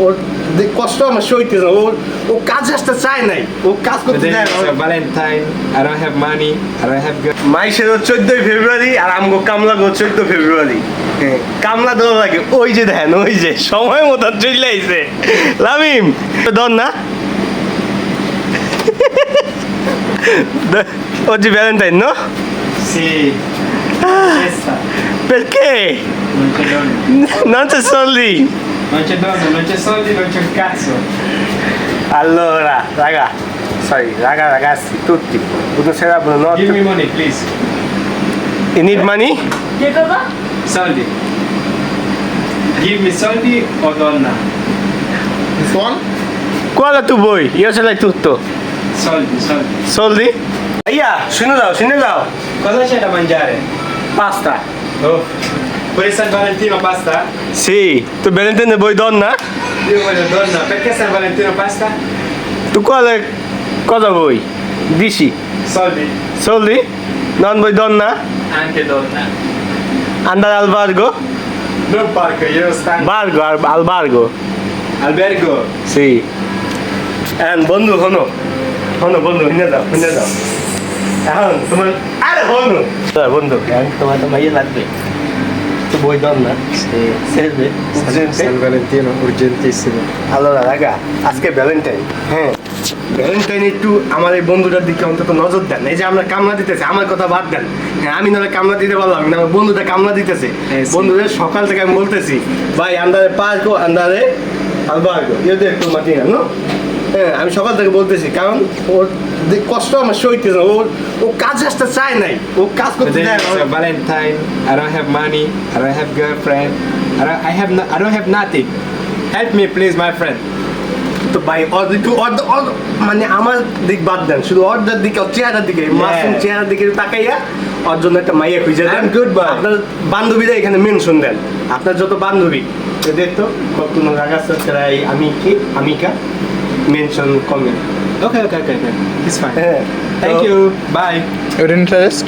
ওর কষ্ট আমার সইতেছে না। ও কাজ আসতে চায় নাই, ও কাজ করতে চায় না। Valentine, I don't have money, I don't have girl. মাইসের 14 ফেব্রুয়ারি আর আমগো কামলা গো 14 ফেব্রুয়ারি। কামলা দেওয়া লাগে ওই যে দেখেন, ওই যে সময় মতো চলে আইছে। লামিম ধর না oggi Valentine, no? Sì. Questa. Perché? Non c'è donna. Non c'è soldi. Non c'è donna, non c'è soldi, non c'è un cazzo. Allora, ragazzi, tutti, buonasera, Give buonanotte. me money, please. You need money? Che cosa? Soldi. Give me soldi o donna? This one? Quale tu vuoi? Io ce l'hai tutto. Soldi, soldi. Soldi? Aia, scende daw. Cosa c'è da mangiare? Pasta. Oh. Pure San Valentino pasta? Sì, tu Valentine vuoi donna? Io voglio donna, perché San Valentino pasta? Tu cosa vuoi? Dici, Soldi. soldi? Non vuoi donna? Anche donna. Andare al vargo? Non parco, io stanco. Vargo, al vargo. Albergo. Sì. বন্ধু হনো বন্ধু হিনে দাও এখন তোমার আরে হনো বন্ধু এখন তোমার তো মাইয়ে লাগবে তো বই দাও না সেরবে San Valentino, urgentissimo. allora raga আজকে ভ্যালেন্টাইন হ্যাঁ ভ্যালেন্টাইন একটু আমার এই বন্ধুটার দিকে অন্তত নজর দেন। এই যে আমরা কামলা দিতেছি, আমার কথা বাদ দেন। হ্যাঁ আমি নাহলে কামলা দিতে পারলাম না, আমার বন্ধুটা কামলা দিতেছে। বন্ধুদের সকাল থেকে আমি বলতেছি ভাই আন্দারে পার্কো আন্দারে আলবার্গো ইয়ে দেখ তো মাটিনা নো। হ্যাঁ আমি সকাল থেকে বলতেছি, কারণ ওর কষ্ট আমার সইতেছে না। ও কাজ আসতে চায় নাই, ও কাজ করতে Today চায় না। is a Valentine. I don't have money. I don't have girlfriend. I don't have nothing. Help me, please, my friend. তো ভাই মানে আমার দিক বাদ দেন, শুধু অর্ধের দিকে চেহারার দিকে মাসুম চেহারার দিকে তাকাইয়া ওর জন্য একটা মাইয়া খুঁজে দেন। good boy. আপনার বান্ধবীরা এখানে মেনশন দেন, আপনার যত বান্ধবী দেখতো কখনো রাগাসাই আমিকা mention comment. Okay. It's fine. হ্যাঁ Thank you. Bye. Your interest?